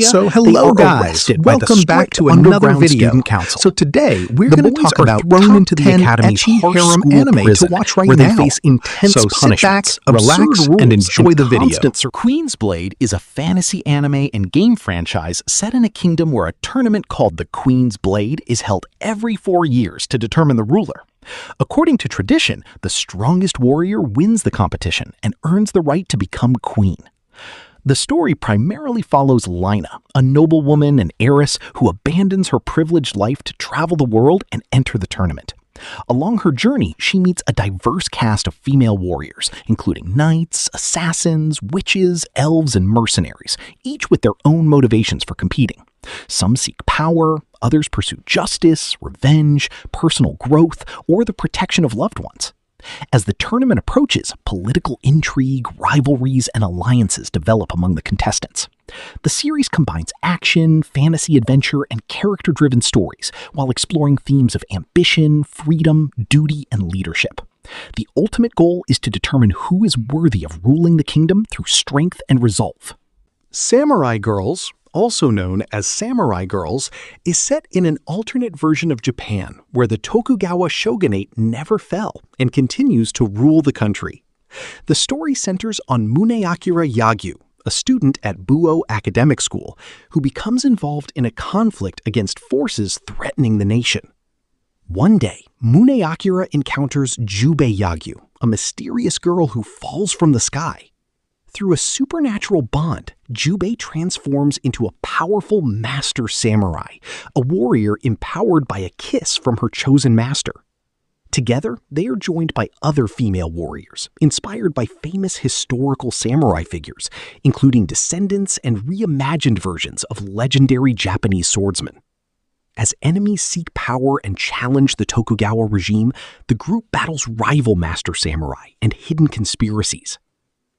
So hello guys, welcome back to another video. So today we're going to talk about thrown into the Academy's Harem anime to watch right now. They face intense punishments. Sit back, relax, and enjoy the video. Queen's Blade is a fantasy anime and game franchise set in a kingdom where a tournament called the Queen's Blade is held every 4 years to determine the ruler. According to tradition, the strongest warrior wins the competition and earns the right to become queen. The story primarily follows Lina, a noblewoman and heiress who abandons her privileged life to travel the world and enter the tournament. Along her journey, she meets a diverse cast of female warriors, including knights, assassins, witches, elves, and mercenaries, each with their own motivations for competing. Some seek power, others pursue justice, revenge, personal growth, or the protection of loved ones. As the tournament approaches, political intrigue, rivalries, and alliances develop among the contestants. The series combines action, fantasy adventure, and character-driven stories while exploring themes of ambition, freedom, duty, and leadership. The ultimate goal is to determine who is worthy of ruling the kingdom through strength and resolve. Samurai Girls, also known as Samurai Girls, is set in an alternate version of Japan where the Tokugawa shogunate never fell and continues to rule the country. The story centers on Muneakira Yagyu, a student at Buo Academic School, who becomes involved in a conflict against forces threatening the nation. One day, Muneakira encounters Jubei Yagyu, a mysterious girl who falls from the sky. Through a supernatural bond, Jubei transforms into a powerful master samurai, a warrior empowered by a kiss from her chosen master. Together, they are joined by other female warriors, inspired by famous historical samurai figures, including descendants and reimagined versions of legendary Japanese swordsmen. As enemies seek power and challenge the Tokugawa regime, the group battles rival master samurai and hidden conspiracies.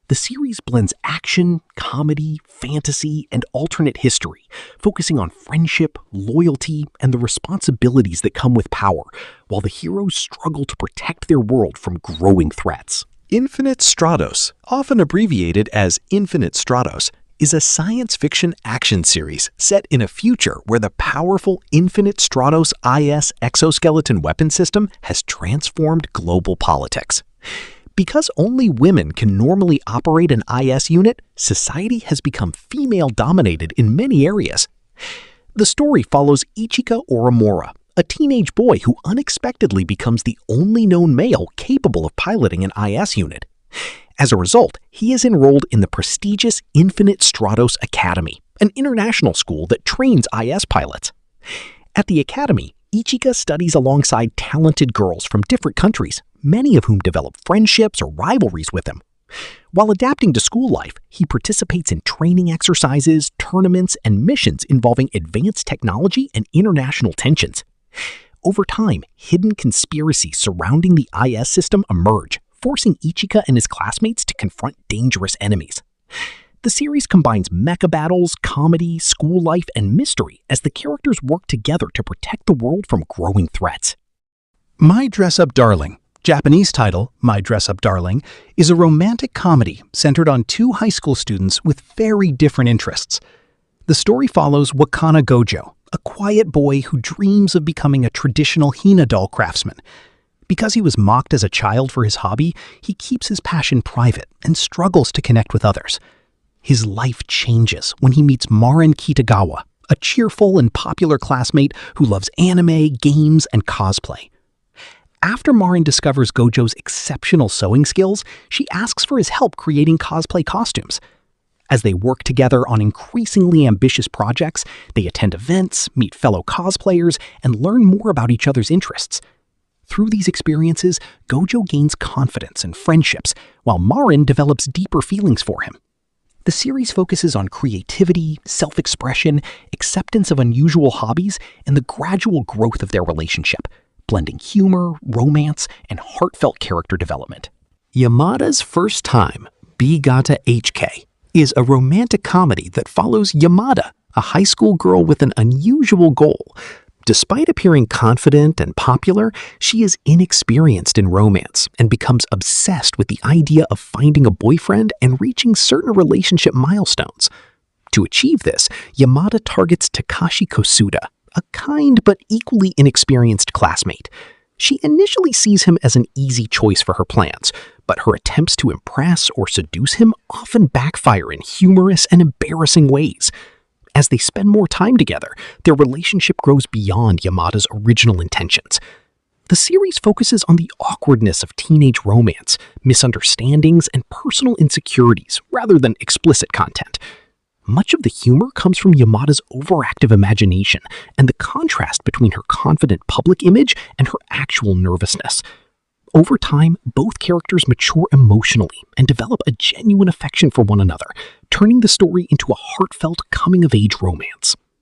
The series blends action, comedy, fantasy, and alternate history, focusing on friendship, loyalty, and the responsibilities that come with power, while the heroes struggle to protect their world from growing threats. Infinite Stratos, often abbreviated as Infinite Stratos, is a science fiction action series set in a future where the powerful Infinite Stratos IS exoskeleton weapon system has transformed global politics. Because only women can normally operate an IS unit, society has become female-dominated in many areas. The story follows Ichika Oramura, a teenage boy who unexpectedly becomes the only known male capable of piloting an IS unit. As a result, he is enrolled in the prestigious Infinite Stratos Academy, an international school that trains IS pilots. At the academy, Ichika studies alongside talented girls from different countries, many of whom develop friendships or rivalries with him. While adapting to school life, he participates in training exercises, tournaments, and missions involving advanced technology and international tensions. Over time, hidden conspiracies surrounding the IS system emerge, forcing Ichika and his classmates to confront dangerous enemies. The series combines mecha battles, comedy, school life, and mystery as the characters work together to protect the world from growing threats. My Dress Up Darling, Japanese title, My Dress Up Darling, is a romantic comedy centered on two high school students with very different interests. The story follows Wakana Gojo, a quiet boy who dreams of becoming a traditional Hina doll craftsman. Because he was mocked as a child for his hobby, he keeps his passion private and struggles to connect with others. His life changes when he meets Marin Kitagawa, a cheerful and popular classmate who loves anime, games, and cosplay. After Marin discovers Gojo's exceptional sewing skills, she asks for his help creating cosplay costumes. As they work together on increasingly ambitious projects, they attend events, meet fellow cosplayers, and learn more about each other's interests. Through these experiences, Gojo gains confidence and friendships, while Marin develops deeper feelings for him. The series focuses on creativity, self-expression, acceptance of unusual hobbies, and the gradual growth of their relationship, blending humor, romance, and heartfelt character development. Yamada's First Time, B-Gata HK, is a romantic comedy that follows Yamada, a high school girl with an unusual goal. Despite appearing confident and popular, she is inexperienced in romance and becomes obsessed with the idea of finding a boyfriend and reaching certain relationship milestones. To achieve this, Yamada targets Takashi Kosuda, a kind but equally inexperienced classmate. She initially sees him as an easy choice for her plans, but her attempts to impress or seduce him often backfire in humorous and embarrassing ways. As they spend more time together, their relationship grows beyond Yamada's original intentions. The series focuses on the awkwardness of teenage romance, misunderstandings, and personal insecurities rather than explicit content. Much of the humor comes from Yamada's overactive imagination and the contrast between her confident public image and her actual nervousness. Over time, both characters mature emotionally and develop a genuine affection for one another, turning the story into a heartfelt coming-of-age romance.